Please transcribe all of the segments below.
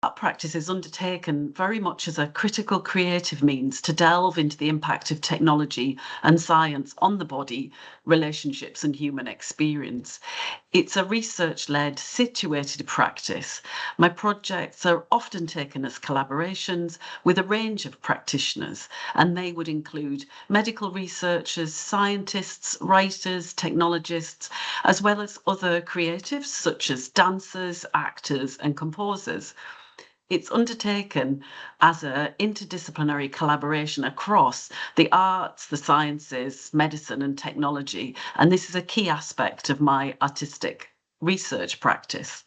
Art practice is undertaken very much as a critical creative means to delve into the impact of technology and science on the body, relationships and human experience. It's a research-led, situated practice. My projects are often taken as collaborations with a range of practitioners, and they would include medical researchers, scientists, writers, technologists, as well as other creatives such as dancers, actors and composers. It's undertaken as an interdisciplinary collaboration across the arts, the sciences, medicine and technology, and this is a key aspect of my artistic research practice.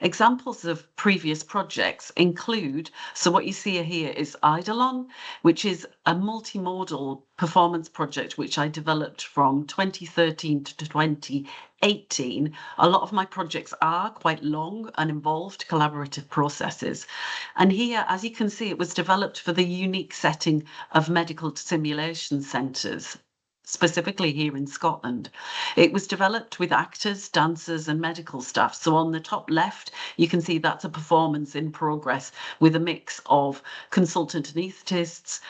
Examples of previous projects include, so what you see here is Eidolon, which is a multimodal performance project which I developed from 2013 to 2018. A lot of my projects are quite long and involved collaborative processes. And here, as you can see, it was developed for the unique setting of medical simulation centres, specifically here in Scotland. It was developed with actors, dancers and medical staff. So on the top left, you can see that's a performance in progress with a mix of consultant anaesthetists,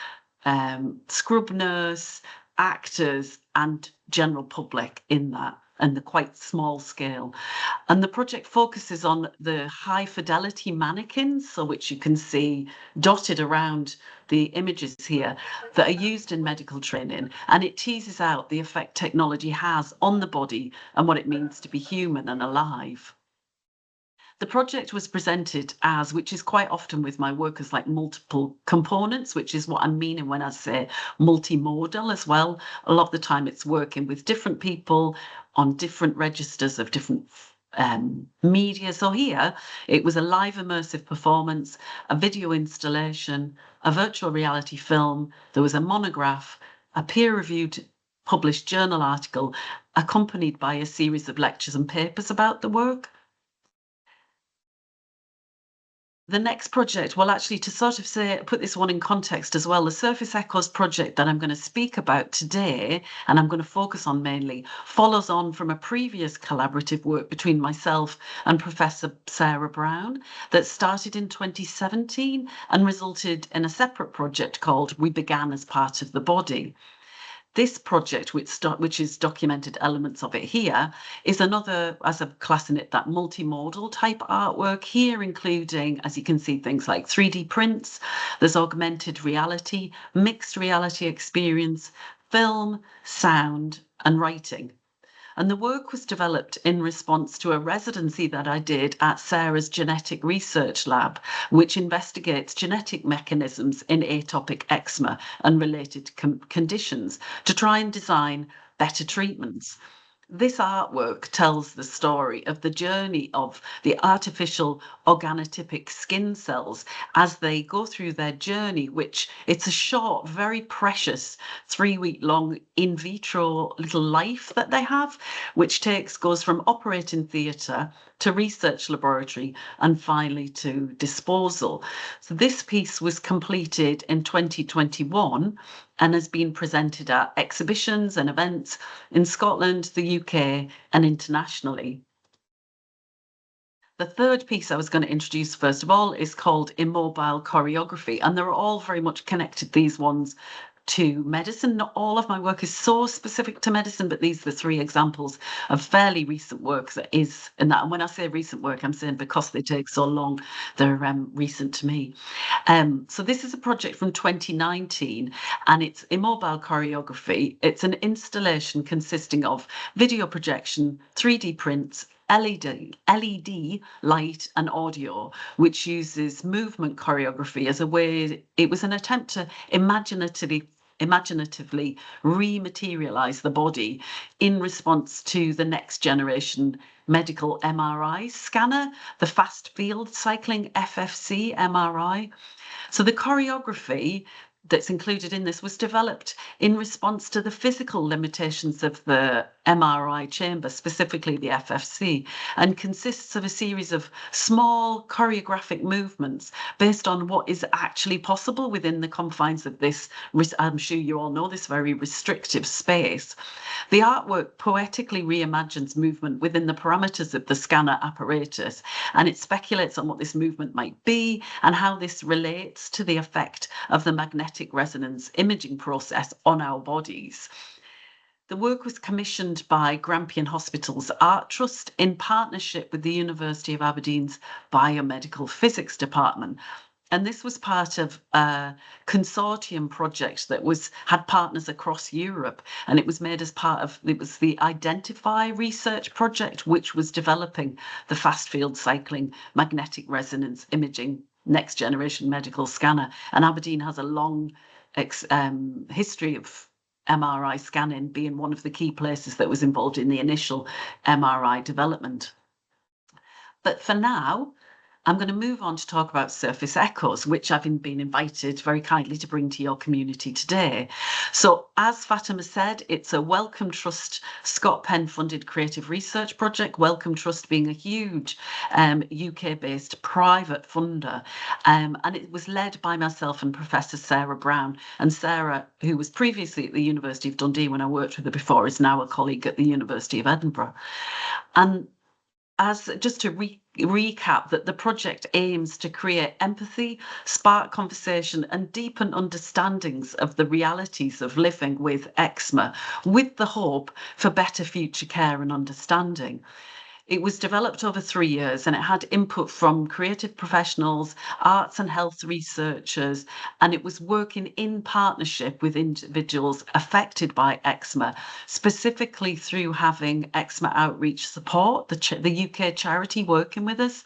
scrub nurse, actors and general public in that, and the quite small scale. And the project focuses on the high fidelity mannequins, so which you can see dotted around the images here, that are used in medical training, and it teases out the effect technology has on the body and what it means to be human and alive. The project was presented as, which is quite often with my work, as like multiple components, which is what I'm meaning when I say multimodal as well. A lot of the time it's working with different people on different registers of different media. So here it was a live immersive performance, a video installation, a virtual reality film, there was a monograph, a peer-reviewed published journal article, accompanied by a series of lectures and papers about the work. The next project, well, actually, to sort of say, put this one in context as well, the Surface Echoes project that I'm going to speak about today, and I'm going to focus on mainly, follows on from a previous collaborative work between myself and Professor Sara Brown that started in 2017 and resulted in a separate project called We Began as Part of the Body. This project, which is documented elements of it here, is another, as I'm classing it, that multimodal type artwork here, including, as you can see, things like 3D prints, there's augmented reality, mixed reality experience, film, sound, and writing. And the work was developed in response to a residency that I did at Sara's Genetic Research Lab, which investigates genetic mechanisms in atopic eczema and related conditions to try and design better treatments. This artwork tells the story of the journey of the artificial organotypic skin cells as they go through their journey, which it's a short, very precious 3-week-long in vitro little life that they have, which goes from operating theatre to research laboratory and finally to disposal. So this piece was completed in 2021 and has been presented at exhibitions and events in Scotland, the UK and internationally. The third piece I was going to introduce first of all is called Immobile Choreography, and they're all very much connected, these ones, to medicine. Not all of my work is so specific to medicine, but these are the 3 examples of fairly recent work that is in that. And when I say recent work, I'm saying because they take so long, they're recent to me. So this is a project from 2019 and it's Immobile Choreography. It's an installation consisting of video projection, 3D prints, LED light and audio, which uses movement choreography as a way. It was an attempt to imaginatively rematerialize the body in response to the next generation medical MRI scanner, the fast field cycling FFC MRI. So the choreography that's included in this was developed in response to the physical limitations of the MRI chamber, specifically the FFC, and consists of a series of small choreographic movements based on what is actually possible within the confines of this, I'm sure you all know, this very restrictive space. The artwork poetically reimagines movement within the parameters of the scanner apparatus, and it speculates on what this movement might be and how this relates to the effect of the magnetic resonance imaging process on our bodies. The work was commissioned by Grampian Hospital's Art Trust in partnership with the University of Aberdeen's Biomedical Physics Department. And this was part of a consortium project that had partners across Europe, and it was made as part of, it was the Identify research project, which was developing the fast field cycling magnetic resonance imaging next generation medical scanner. And Aberdeen has a long history of MRI scanning, being one of the key places that was involved in the initial MRI development. But for now, I'm going to move on to talk about surface echoes, which I've been invited very kindly to bring to your community today. So as Fatima said, it's a Wellcome Trust ScotPen funded creative research project, Wellcome Trust being a huge UK-based private funder. And it was led by myself and Professor Sara Brown. And Sara, who was previously at the University of Dundee when I worked with her before, is now a colleague at the University of Edinburgh. And just to recap, that the project aims to create empathy, spark conversation, and deepen understandings of the realities of living with eczema, with the hope for better future care and understanding. It was developed over 3 years, and it had input from creative professionals, arts and health researchers, and it was working in partnership with individuals affected by eczema, specifically through having eczema outreach support, the UK charity working with us.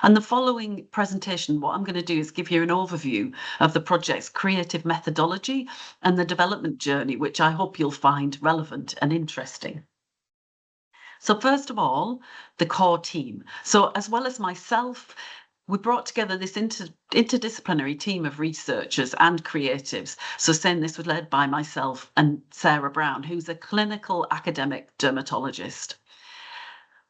And the following presentation, what I'm going to do is give you an overview of the project's creative methodology and the development journey, which I hope you'll find relevant and interesting. So first of all, the core team. So as well as myself, we brought together this interdisciplinary team of researchers and creatives. So saying this was led by myself and Sara Brown, who's a clinical academic dermatologist.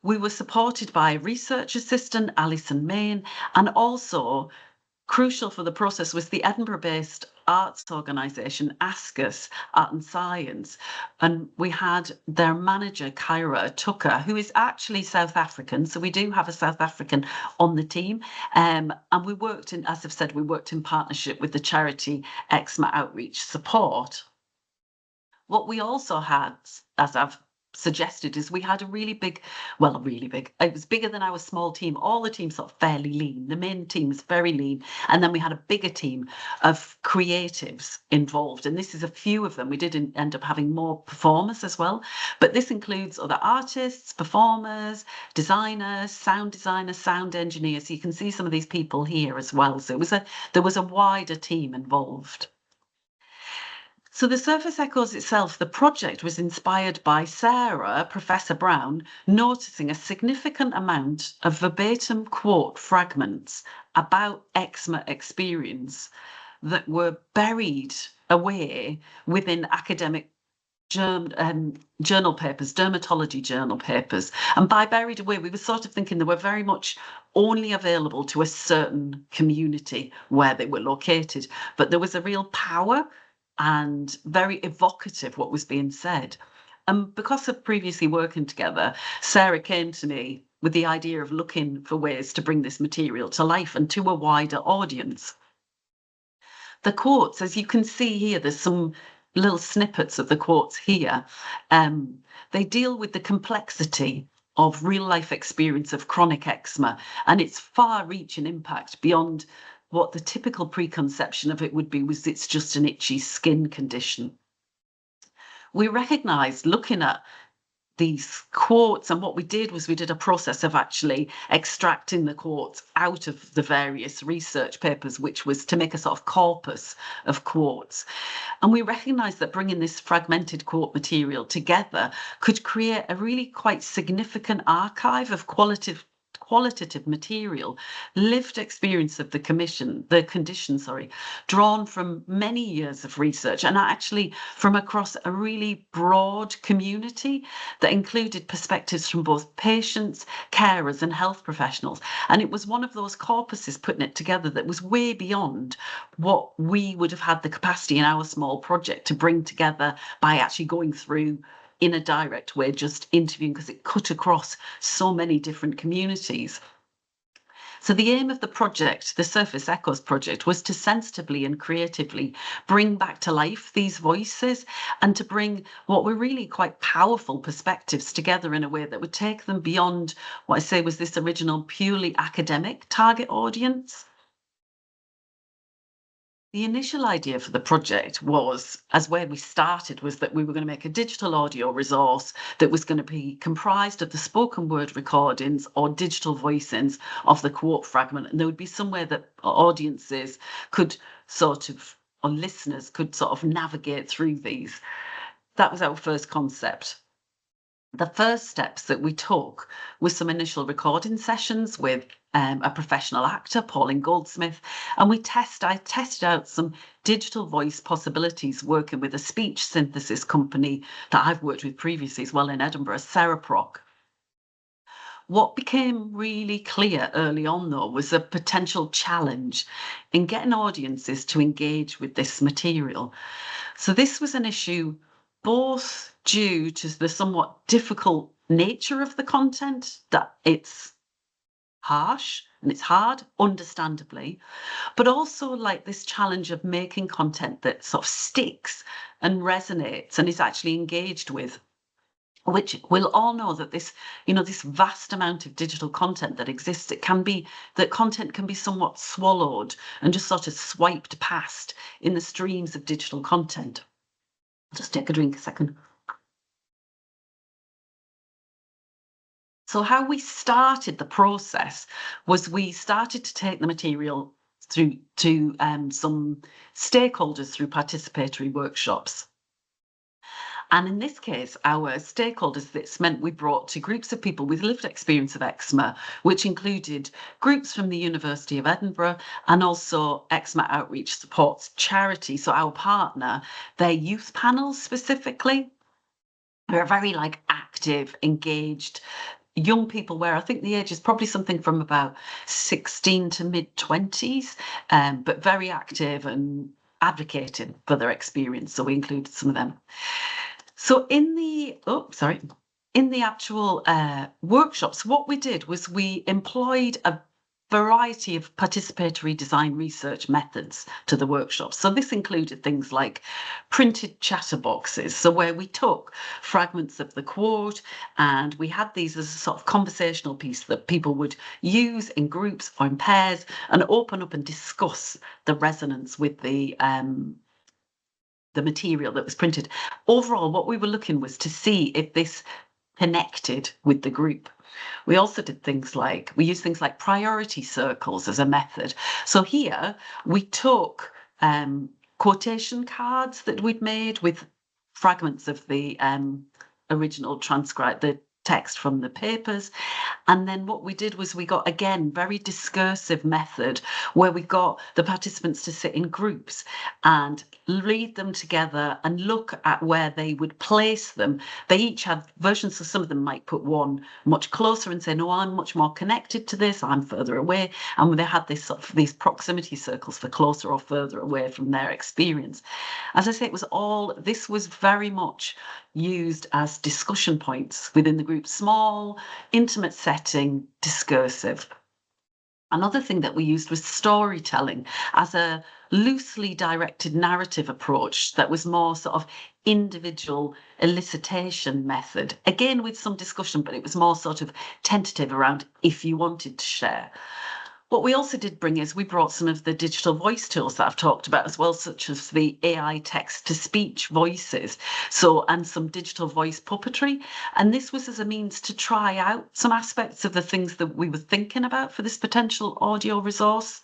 We were supported by research assistant Alison Main, and also crucial for the process was the Edinburgh-based arts organisation ASCUS, Art and Science, and we had their manager Kyra Tucker, who is actually South African, so we do have a South African on the team, and we worked in, as I've said, we worked in partnership with the charity Eczema Outreach Support. What we also had, as I've suggested, is we had a really big, it was bigger than our small team. All the teams sort of fairly lean. The main team is very lean. And then we had a bigger team of creatives involved. And this is a few of them. We did end up having more performers as well. But this includes other artists, performers, designers, sound engineers. So you can see some of these people here as well. So there was a wider team involved. So the surface echoes itself, the project was inspired by Sara, Professor Brown, noticing a significant amount of verbatim quote fragments about eczema experience that were buried away within academic journal papers, dermatology journal papers. And by buried away, we were sort of thinking they were very much only available to a certain community where they were located. But there was a real power and very evocative what was being said. And because of previously working together, Sara came to me with the idea of looking for ways to bring this material to life and to a wider audience. The quotes, as you can see here, there's some little snippets of the quotes here. They deal with the complexity of real life experience of chronic eczema and its far-reaching impact beyond what the typical preconception of it would be, was it's just an itchy skin condition. We recognised, looking at these quotes, and what we did was we did a process of actually extracting the quotes out of the various research papers, which was to make a sort of corpus of quotes. And we recognised that bringing this fragmented quote material together could create a really quite significant archive of qualitative qualitative material, lived experience of the condition, drawn from many years of research and actually from across a really broad community that included perspectives from both patients, carers and health professionals. And it was one of those corpuses putting it together that was way beyond what we would have had the capacity in our small project to bring together by actually going through in a direct way, just interviewing, because it cut across so many different communities. So the aim of the project, the Surface Echoes project, was to sensitively and creatively bring back to life these voices and to bring what were really quite powerful perspectives together in a way that would take them beyond what I say was this original purely academic target audience. The initial idea for the project was, as where we started, was that we were going to make a digital audio resource that was going to be comprised of the spoken word recordings or digital voicings of the quote fragment. And there would be somewhere that audiences could sort of, or listeners could sort of navigate through these. That was our first concept. The first steps that we took was some initial recording sessions with a professional actor, Pauline Goldsmith, and I tested out some digital voice possibilities working with a speech synthesis company that I've worked with previously as well in Edinburgh, Sara. What became really clear early on, though, was a potential challenge in getting audiences to engage with this material. So this was an issue both due to the somewhat difficult nature of the content, that it's harsh and it's hard, understandably, but also like this challenge of making content that sort of sticks and resonates and is actually engaged with, which we'll all know that this, this vast amount of digital content that exists, that content can be somewhat swallowed and just sort of swiped past in the streams of digital content. Just take a drink a second. So how we started the process was we started to take the material through to some stakeholders through participatory workshops. And in this case, our stakeholders, this meant we brought to groups of people with lived experience of eczema, which included groups from the University of Edinburgh and also Eczema Outreach Supports Charity. So our partner, their youth panels specifically, are very active, engaged young people, where I think the age is probably something from about 16 to mid-20s, but very active and advocating for their experience. So we included some of them. So in the actual workshops, what we did was we employed a variety of participatory design research methods to the workshops. So this included things like printed chatterboxes, so where we took fragments of the quote and we had these as a sort of conversational piece that people would use in groups or in pairs and open up and discuss the resonance with the material that was printed. Overall, what we were looking was to see if this connected with the group. We also did we used things like priority circles as a method. So here we took quotation cards that we'd made with fragments of the original the text from the papers. And then what we did was we got, again, very discursive method where we got the participants to sit in groups and read them together and look at where they would place them. They each had versions, so some of them might put one much closer and say, no, I'm much more connected to this, I'm further away. And they had this these proximity circles for closer or further away from their experience. As I say, this was very much used as discussion points within the group, small, intimate setting, discursive. Another thing that we used was storytelling as a loosely directed narrative approach that was more sort of individual elicitation method, again with some discussion, but it was more sort of tentative around if you wanted to share. What we also did bring is we brought some of the digital voice tools that I've talked about as well, such as the AI text-to-speech voices, and some digital voice puppetry. And this was as a means to try out some aspects of the things that we were thinking about for this potential audio resource.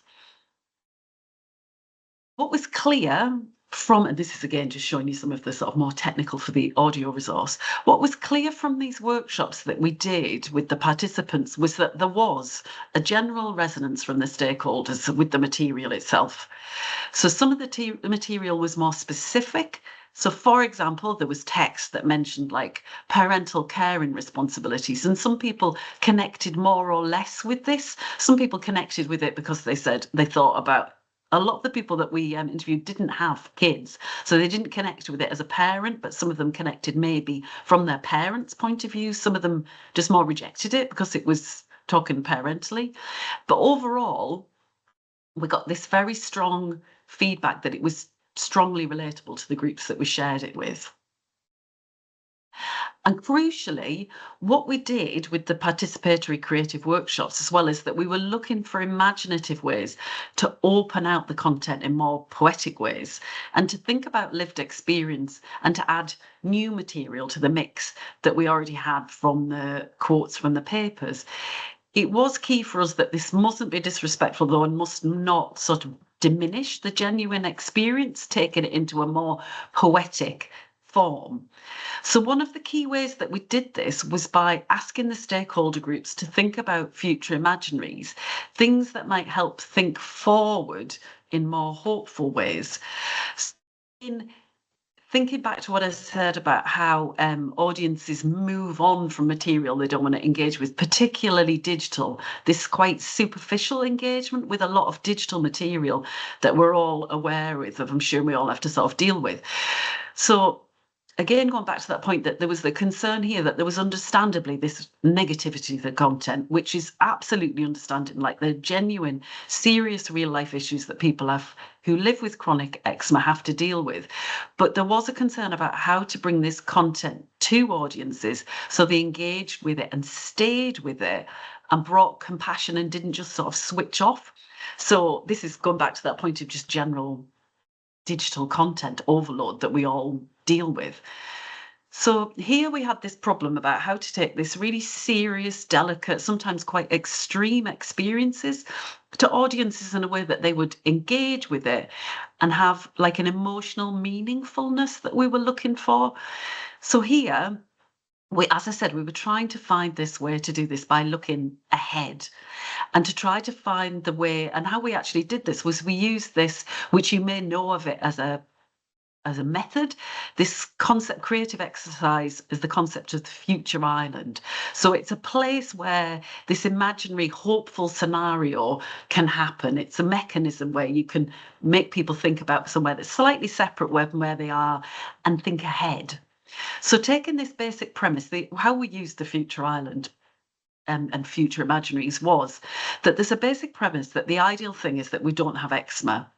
What was clear and this is again just showing you some of the sort of more technical for the audio resource, what was clear from these workshops that we did with the participants was that there was a general resonance from the stakeholders with the material itself. So some of the material was more specific. So, for example, there was text that mentioned like parental caring responsibilities, and some people connected more or less with this. Some people connected with it because they said they thought about, a lot of the people that we interviewed didn't have kids, so they didn't connect with it as a parent, but some of them connected maybe from their parents' point of view. Some of them just more rejected it because it was talking parentally. But overall, we got this very strong feedback that it was strongly relatable to the groups that we shared it with. And crucially, what we did with the participatory creative workshops as well is that we were looking for imaginative ways to open out the content in more poetic ways and to think about lived experience and to add new material to the mix that we already had from the quotes from the papers. It was key for us that this mustn't be disrespectful, though, and must not sort of diminish the genuine experience, taking it into a more poetic form. So one of the key ways that we did this was by asking the stakeholder groups to think about future imaginaries, things that might help think forward in more hopeful ways. In thinking back to what I said about how audiences move on from material they don't want to engage with, particularly digital, this quite superficial engagement with a lot of digital material that we're all aware of, I'm sure we all have to sort of deal with. So again, going back to that point that there was the concern here that there was understandably this negativity of the content, which is absolutely understandable, like the genuine, serious real life issues that people have who live with chronic eczema have to deal with. But there was a concern about how to bring this content to audiences so they engaged with it and stayed with it and brought compassion and didn't just sort of switch off. So this is going back to that point of just general digital content overload that we all deal with. So here we had this problem about how to take this really serious, delicate, sometimes quite extreme experiences to audiences in a way that they would engage with it and have like an emotional meaningfulness that we were looking for. So here, as I said, we were trying to find this way to do this by looking ahead and to try to find the way. And how we actually did this was we used this, which you may know of it as a method, this concept, creative exercise, is the concept of the future island. So it's a place where this imaginary hopeful scenario can happen. It's a mechanism where you can make people think about somewhere that's slightly separate from where they are and think ahead. So taking this basic premise, how we use the future island and future imaginaries was that there's a basic premise that the ideal thing is that we don't have eczema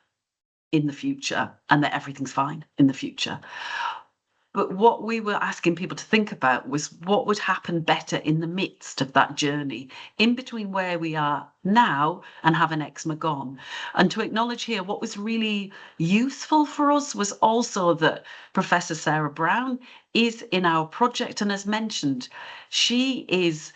in the future and that everything's fine in the future. But what we were asking people to think about was what would happen better in the midst of that journey, in between where we are now and having eczema gone. And to acknowledge here what was really useful for us was also that Professor Sara Brown is in our project. And as mentioned, she is,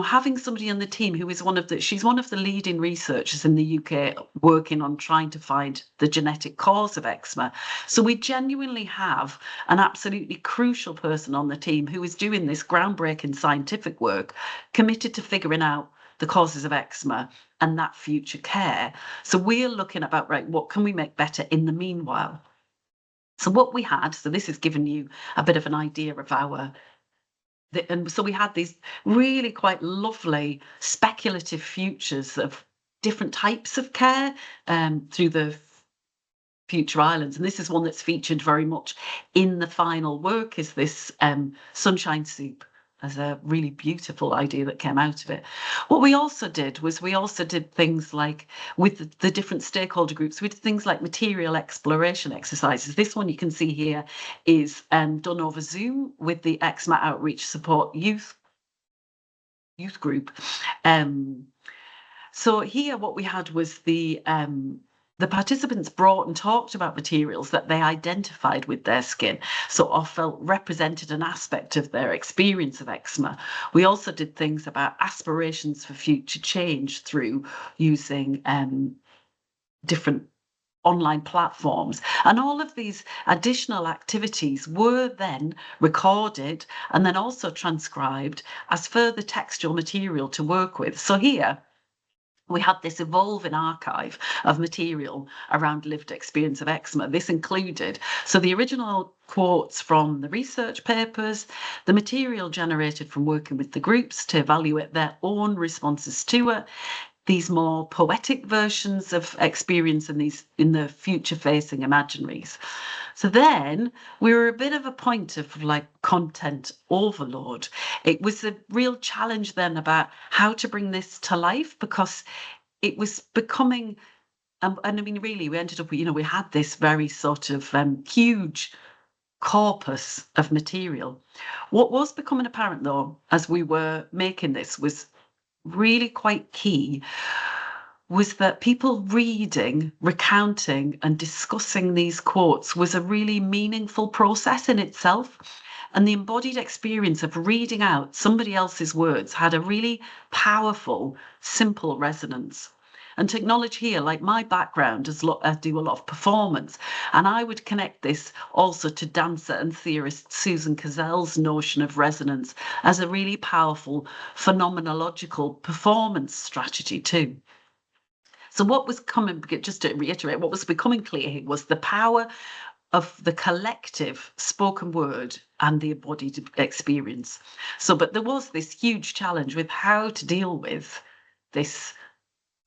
having somebody on the team who is she's one of the leading researchers in the UK working on trying to find the genetic cause of eczema. So we genuinely have an absolutely crucial person on the team who is doing this groundbreaking scientific work, committed to figuring out the causes of eczema and that future care. So we're looking about, right, what can we make better in the meanwhile? So what we had, so this has given you a bit of an idea of and so we had these really quite lovely speculative futures of different types of care through the future islands. And this is one that's featured very much in the final work, is this sunshine soup as a really beautiful idea that came out of it. What we also did was we also did things like with the different stakeholder groups, we did things like material exploration exercises. This one you can see here is done over Zoom with the Eczema Outreach Support Youth group. So here what we had was the participants brought and talked about materials that they identified with their skin, or felt represented an aspect of their experience of eczema. We also did things about aspirations for future change through using different online platforms. And all of these additional activities were then recorded and then also transcribed as further textual material to work with. So here, we had this evolving archive of material around lived experience of eczema. This included, so the original quotes from the research papers, the material generated from working with the groups to evaluate their own responses to it, these more poetic versions of experience in the future-facing imaginaries. So then we were a bit of a point of like content overload. It was a real challenge then about how to bring this to life, because it was becoming, and I mean, really, we ended up, we had this very sort of huge corpus of material. What was becoming apparent though, as we were making this, was really quite key, was that people reading, recounting, and discussing these quotes was a really meaningful process in itself. And the embodied experience of reading out somebody else's words had a really powerful, simple resonance. And technology here, like my background, I do a lot of performance, and I would connect this also to dancer and theorist Susan Cazel's notion of resonance as a really powerful phenomenological performance strategy too. So what was coming, just to reiterate, what was becoming clear here was the power of the collective spoken word and the embodied experience. So, but there was this huge challenge with how to deal with this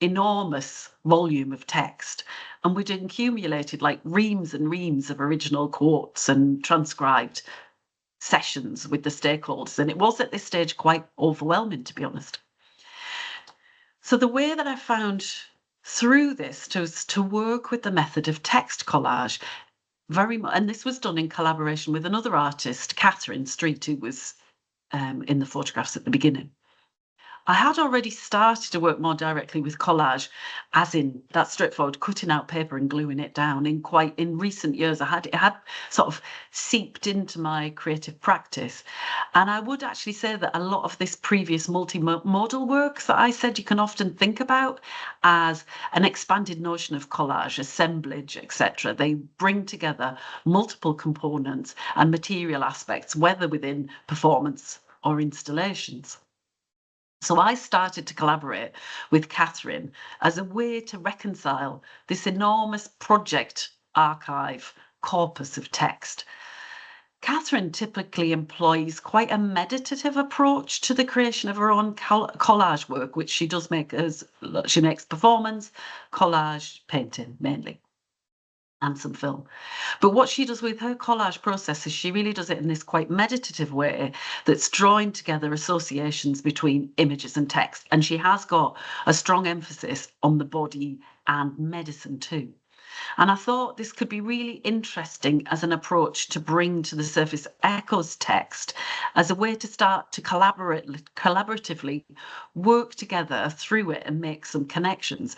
enormous volume of text, and we'd accumulated like reams and reams of original quotes and transcribed sessions with the stakeholders, and it was at this stage quite overwhelming, to be honest. So the way that I found through this to work with the method of text collage very much, and this was done in collaboration with another artist, Catherine Street, who was in the photographs at the beginning. I had already started to work more directly with collage, as in that straightforward cutting out paper and gluing it down in recent years. It had sort of seeped into my creative practice. And I would actually say that a lot of this previous multimodal work that I said you can often think about as an expanded notion of collage, assemblage, etc. They bring together multiple components and material aspects, whether within performance or installations. So I started to collaborate with Catherine as a way to reconcile this enormous project archive corpus of text. Catherine typically employs quite a meditative approach to the creation of her own collage work, which she does make she makes performance, collage, painting mainly, and some film. But what she does with her collage process is she really does it in this quite meditative way that's drawing together associations between images and text. And she has got a strong emphasis on the body and medicine too. And I thought this could be really interesting as an approach to bring to the surface Echo's text as a way to start to collaboratively work together through it and make some connections.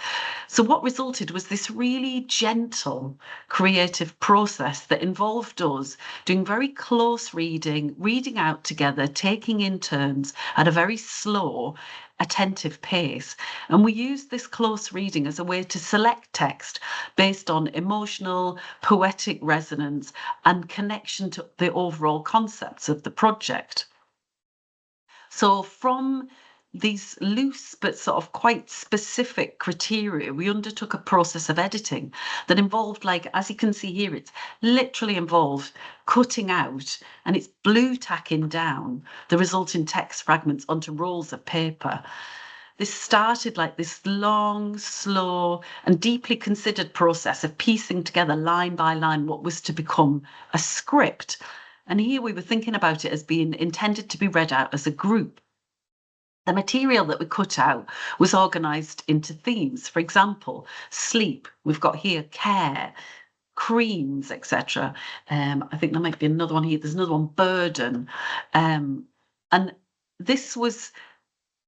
So what resulted was this really gentle creative process that involved us doing very close reading out together, taking in turns at a very slow, attentive pace. And we used this close reading as a way to select text based on emotional, poetic resonance and connection to the overall concepts of the project. So from these loose but sort of quite specific criteria, we undertook a process of editing that involved, like, as you can see here, it's literally involved cutting out and it's blue tacking down the resulting text fragments onto rolls of paper. This started like this long, slow, and deeply considered process of piecing together line by line what was to become a script. And here we were thinking about it as being intended to be read out as a group. The material that we cut out was organised into themes. For example, sleep. We've got here care, creams, etc. I think there might be another one here. There's another one, burden. And this was,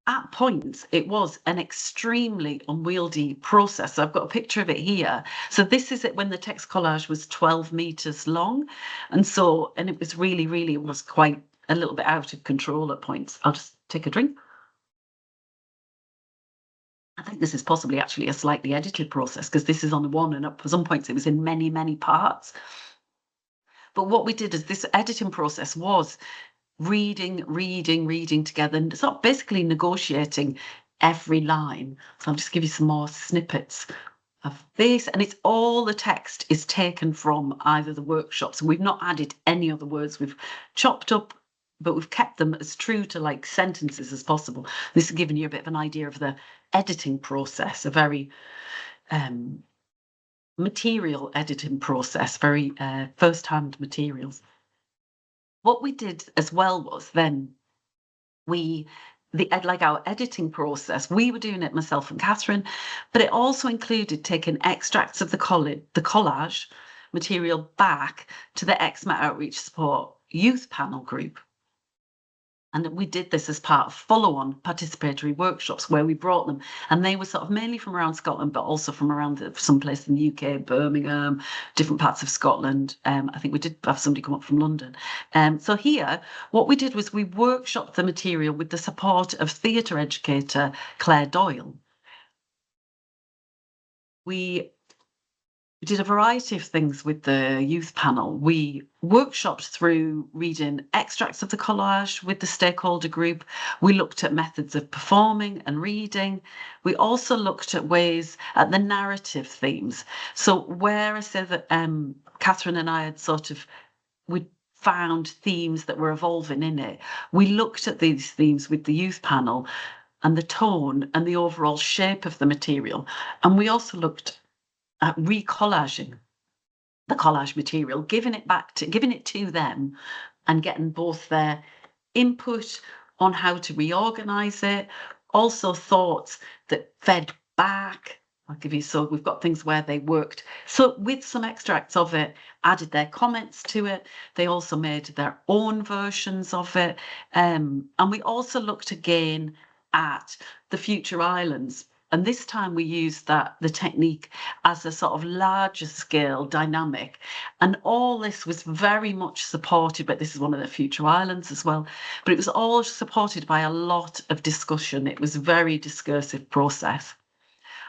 at points, it was an extremely unwieldy process. So I've got a picture of it here. So this is it when the text collage was 12 meters long. And it was really, it was quite a little bit out of control at points. I'll just take a drink. I think this is possibly actually a slightly edited process because this is on one, and at some points it was in many, many parts. But what we did is this editing process was reading together, and sort of basically negotiating every line. So I'll just give you some more snippets of this, and it's all the text is taken from either the workshops. We've not added any other words. We've chopped up, but we've kept them as true to like sentences as possible. This is giving you a bit of an idea of the editing process, a very material editing process, very first-hand materials. What we did as well was then like our editing process, we were doing it, myself and Catherine, but it also included taking extracts of the collage material back to the Eczema Outreach Support Youth Panel group. And we did this as part of follow-on participatory workshops where we brought them, and they were sort of mainly from around Scotland, but also from around some place in the UK, Birmingham, different parts of Scotland. I think we did have somebody come up from London. So here, what we did was we workshopped the material with the support of theatre educator Claire Doyle. We did a variety of things with the youth panel. We workshopped through reading extracts of the collage with the stakeholder group. We looked at methods of performing and reading. We also looked at ways at the narrative themes. So where I say that Catherine and I had we found themes that were evolving in it, we looked at these themes with the youth panel and the tone and the overall shape of the material. And we also looked at recollaging the collage material, giving it to them and getting both their input on how to reorganize it, also thoughts that fed back. I'll give you, so we've got things where they worked. So with some extracts of it, added their comments to it. They also made their own versions of it. And we also looked again at the future islands. And this time we used the technique as a sort of larger scale dynamic. And all this was very much supported, but this is one of the future islands as well, but it was all supported by a lot of discussion. It was a very discursive process.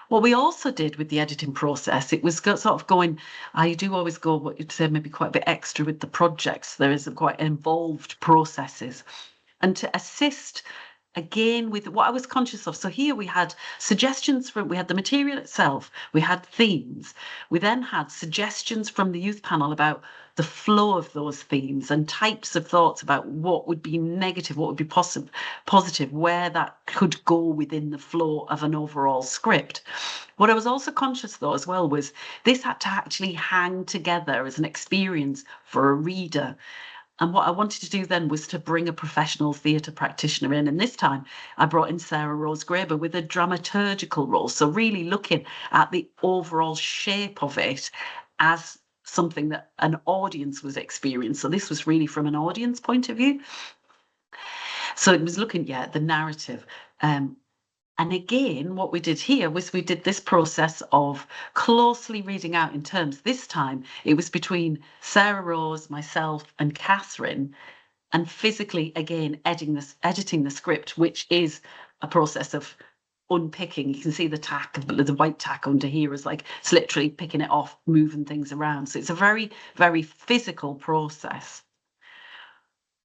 What we also did with the editing process, it was sort of going, I do always go what you'd say maybe quite a bit extra with the projects. There is quite involved processes. And to assist again with what I was conscious of. So here we had suggestions we had the material itself, we had themes, we then had suggestions from the youth panel about the flow of those themes and types of thoughts about what would be negative, what would be positive, where that could go within the flow of an overall script. What I was also conscious though as well was this had to actually hang together as an experience for a reader. And what I wanted to do then was to bring a professional theatre practitioner in. And this time I brought in Sara Graber with a dramaturgical role. So really looking at the overall shape of it as something that an audience was experiencing. So this was really from an audience point of view. So it was looking, at the narrative. And again, what we did here was we did this process of closely reading out in terms. This time it was between Sara Rose, myself and Catherine, and physically, again, editing the script, which is a process of unpicking. You can see the tack, the white tack under here is like, it's literally picking it off, moving things around. So it's a very, very physical process.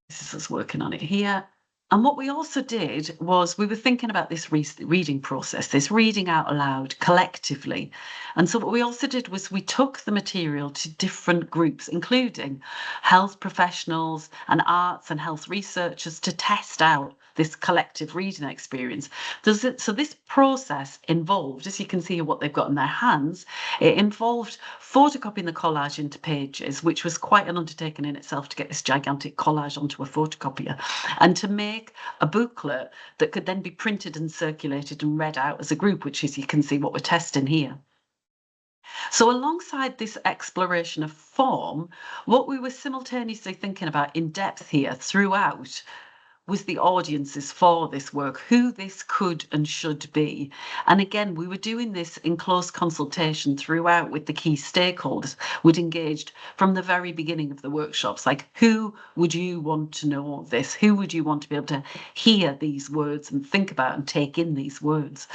This is us working on it here. And what we also did was we were thinking about this reading process, this reading out aloud collectively. And so what we also did was we took the material to different groups, including health professionals and arts and health researchers, to test out this collective reading experience. So this process involved, as you can see what they've got in their hands, it involved photocopying the collage into pages, which was quite an undertaking in itself to get this gigantic collage onto a photocopier, and to make a booklet that could then be printed and circulated and read out as a group, which is, you can see what we're testing here. So alongside this exploration of form, what we were simultaneously thinking about in depth here throughout was the audiences for this work, who this could and should be. And again, we were doing this in close consultation throughout with the key stakeholders. We'd engaged from the very beginning of the workshops, like, who would you want to know this? Who would you want to be able to hear these words and think about and take in these words?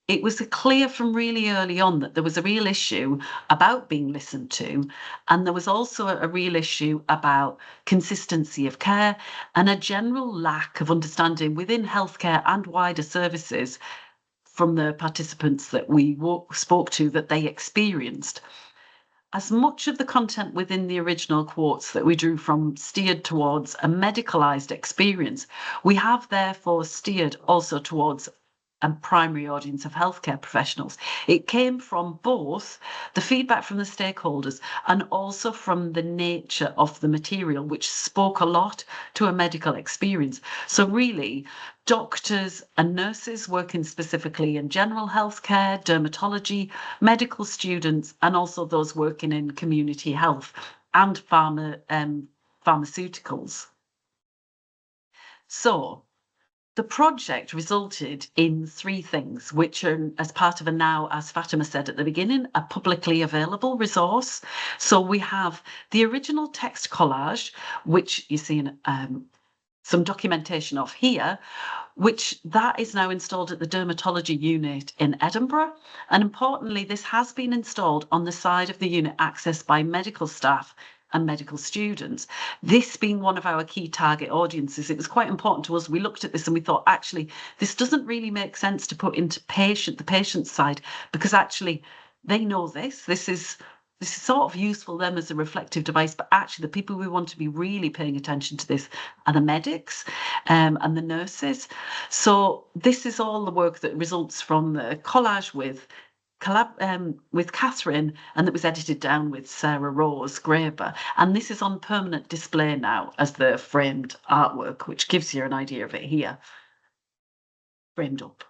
it was clear from really early on that there was a real issue about being listened to, and there was also a real issue about consistency of care and a general lack of understanding within healthcare and wider services from the participants that we spoke to that they experienced. As much of the content within the original quotes that we drew from steered towards a medicalised experience, we have therefore steered also towards a primary audience of healthcare professionals. It came from both the feedback from the stakeholders and also from the nature of the material, which spoke a lot to a medical experience. So really, doctors and nurses working specifically in general healthcare, dermatology, medical students, and also those working in community health and pharmaceuticals. So the project resulted in three things, which are, as part of a now, as Fatima said at the beginning, a publicly available resource. So we have the original text collage, which you see in some documentation of here, which that is now installed at the dermatology unit in Edinburgh. And importantly, this has been installed on the side of the unit accessed by medical staff and medical students. This being one of our key target audiences, it was quite important to us. We looked at this and we thought, actually, this doesn't really make sense to put into the patient side, because actually they know this. This is sort of useful them as a reflective device, but actually the people we want to be really paying attention to this are the medics and the nurses. So this is all the work that results from the collage with Catherine, and that was edited down with Sara Rose Graber. And this is on permanent display now as the framed artwork, which gives you an idea of it here, framed up.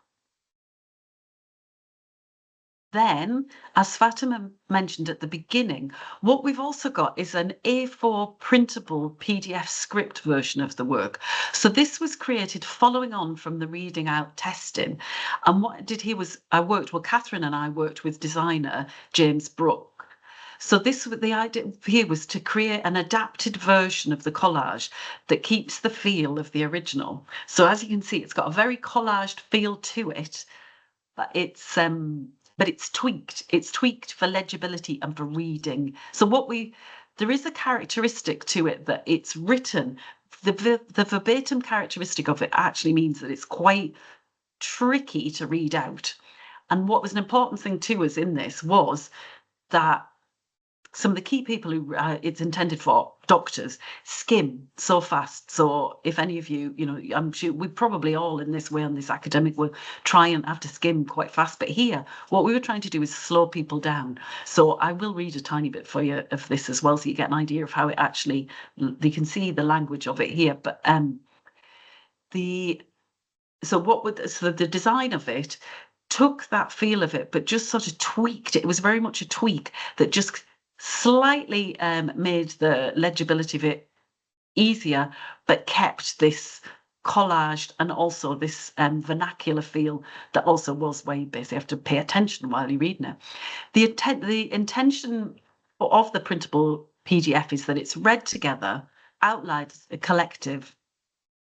Then, as Fatima mentioned at the beginning, what we've also got is an A4 printable PDF script version of the work. So this was created following on from the reading out testing. And what I did here was Catherine and I worked with designer James Brooke. So the idea here was to create an adapted version of the collage that keeps the feel of the original. So as you can see, it's got a very collaged feel to it, but it's tweaked. It's tweaked for legibility and for reading. So there is a characteristic to it that it's written. The verbatim characteristic of it actually means that it's quite tricky to read out. And what was an important thing to us in this was that some of the key people who it's intended for, doctors, skim so fast. So if any of you, I'm sure we probably all in this way on this academic will try and have to skim quite fast. But here, what we were trying to do is slow people down. So I will read a tiny bit for you of this as well, so you get an idea of how it actually, you can see the language of it here. But the design of it took that feel of it, but just sort of tweaked it. It was very much a tweak that just slightly made the legibility of it easier, but kept this collaged and also this vernacular feel that also was where you basically have to pay attention while you're reading it. The intention of the printable PDF is that it's read together, out loud, a collective,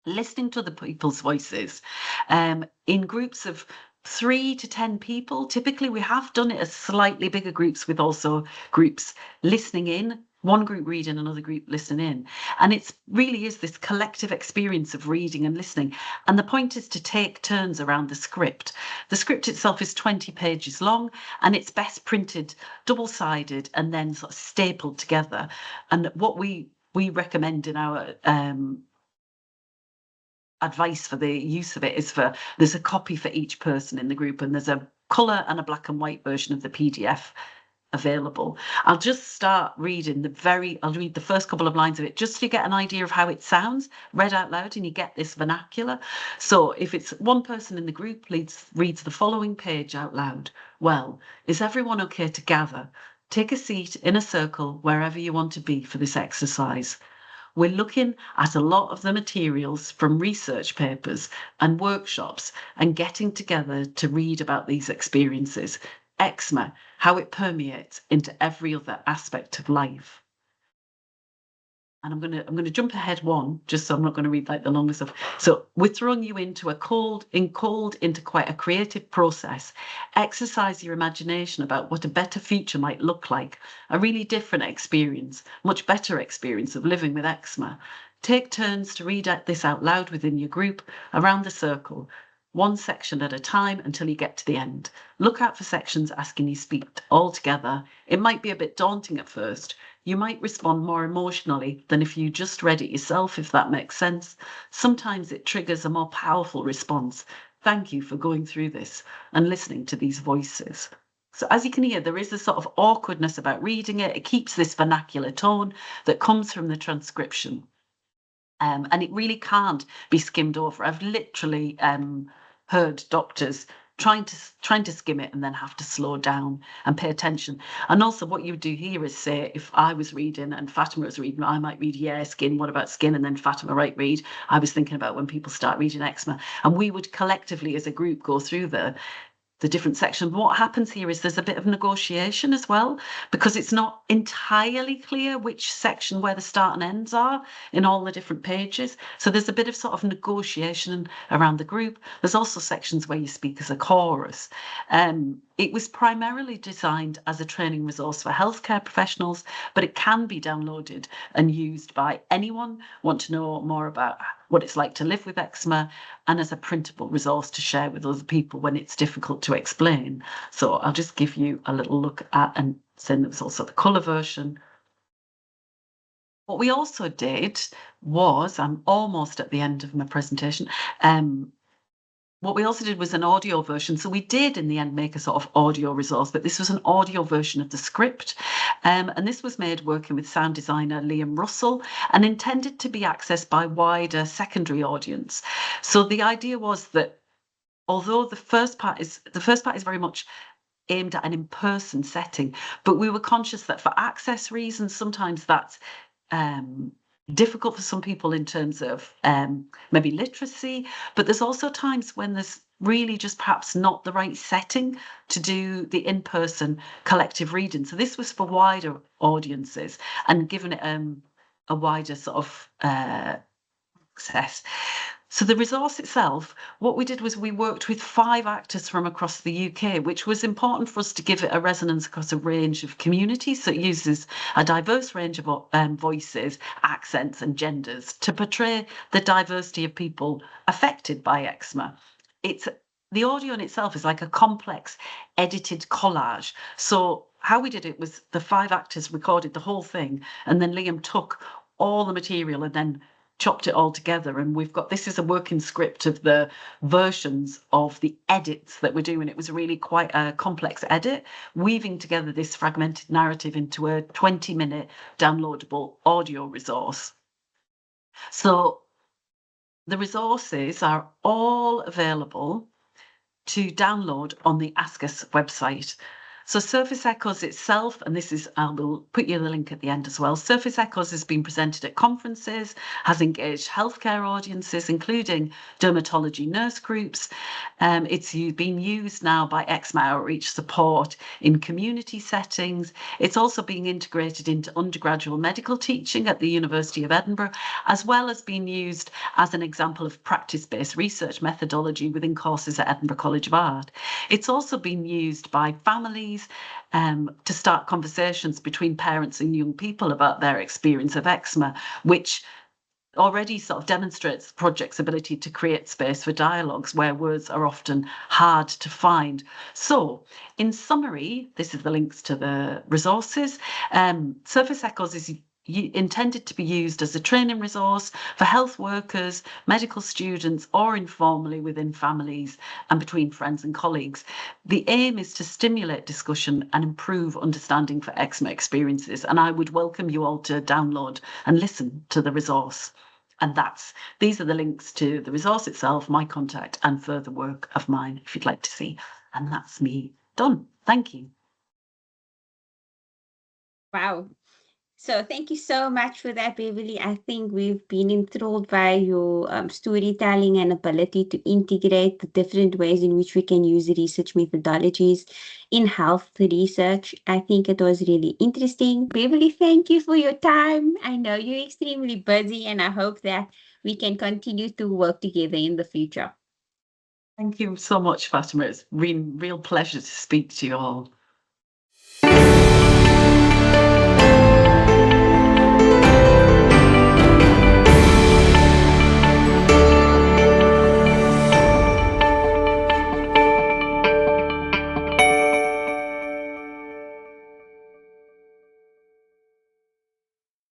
listening to the people's voices in groups of 3 to 10 people. Typically, we have done it as slightly bigger groups with also groups listening in, one group reading, another group listening in. And it really is this collective experience of reading and listening. And the point is to take turns around the script. The script itself is 20 pages long, and it's best printed double-sided and then sort of stapled together. And what we recommend in our advice for the use of it is there's a copy for each person in the group, and there's a colour and a black and white version of the PDF available. I'll just start reading I'll read the first couple of lines of it just to get an idea of how it sounds read out loud, and you get this vernacular. So if it's one person in the group reads the following page out loud. Well, is everyone okay to gather? Take a seat in a circle wherever you want to be for this exercise. We're looking at a lot of the materials from research papers and workshops and getting together to read about these experiences. Eczema, how it permeates into every other aspect of life. and I'm gonna jump ahead one, just so I'm not going to read like the longest stuff. So we're throwing you into into quite a creative process. Exercise your imagination about what a better future might look like. A really different experience, much better experience of living with eczema. Take turns to read this out loud within your group, around the circle, one section at a time until you get to the end. Look out for sections asking you to speak all together. It might be a bit daunting at first. You might respond more emotionally than if you just read it yourself, if that makes sense. Sometimes it triggers a more powerful response. Thank you for going through this and listening to these voices. So as you can hear, there is a sort of awkwardness about reading it. It keeps this vernacular tone that comes from the transcription. And it really can't be skimmed over. I've literally heard doctors trying to skim it and then have to slow down and pay attention. And also what you would do here is say, if I was reading and Fatima was reading, I might read, yeah, skin, what about skin? And then Fatima might read, I was thinking about when people start reading eczema. And we would collectively as a group go through the different sections. What happens here is there's a bit of negotiation as well, because it's not entirely clear which section where the start and ends are in all the different pages. So there's a bit of sort of negotiation around the group. There's also sections where you speak as a chorus. It was primarily designed as a training resource for healthcare professionals, but it can be downloaded and used by anyone want to know more about what it's like to live with eczema, and as a printable resource to share with other people when it's difficult to explain. So I'll just give you a little look at, and then there was also the colour version. What we also did was, I'm almost at the end of my presentation, what we also did was an audio version. So we did in the end make a sort of audio resource, but this was an audio version of the script. And this was made working with sound designer Liam Russell and intended to be accessed by wider secondary audience. So the idea was that although the first part is very much aimed at an in-person setting, but we were conscious that for access reasons, sometimes that's difficult for some people in terms of maybe literacy, but there's also times when there's really just perhaps not the right setting to do the in-person collective reading. So this was for wider audiences and given it a wider sort of access. So the resource itself, what we did was we worked with 5 actors from across the UK, which was important for us to give it a resonance across a range of communities. So it uses a diverse range of voices, accents and genders to portray the diversity of people affected by eczema. The audio in itself is like a complex edited collage. So how we did it was the 5 actors recorded the whole thing, and then Liam took all the material and then chopped it all together, and we've got, this is a working script of the versions of the edits that we're doing. It was really quite a complex edit, weaving together this fragmented narrative into a 20-minute downloadable audio resource. So the resources are all available to download on the Ask Us website. So Surface Echoes itself, and this is, I will put you the link at the end as well. Surface Echoes has been presented at conferences, has engaged healthcare audiences, including dermatology nurse groups. It's been used now by eczema outreach support in community settings. It's also being integrated into undergraduate medical teaching at the University of Edinburgh, as well as being used as an example of practice-based research methodology within courses at Edinburgh College of Art. It's also been used by families to start conversations between parents and young people about their experience of eczema, which already sort of demonstrates the project's ability to create space for dialogues where words are often hard to find. So, in summary, this is the links to the resources. Surface Echoes is intended to be used as a training resource for health workers, medical students, or informally within families and between friends and colleagues. The aim is to stimulate discussion and improve understanding for eczema experiences, and I would welcome you all to download and listen to the resource. And these are the links to the resource itself, my contact, and further work of mine if you'd like to see. And that's me done. Thank you. Wow. So thank you so much for that, Beverly. I think we've been enthralled by your storytelling and ability to integrate the different ways in which we can use research methodologies in health research. I think it was really interesting. Beverly, thank you for your time. I know you're extremely busy, and I hope that we can continue to work together in the future. Thank you so much, Fatima. It's been a real pleasure to speak to you all.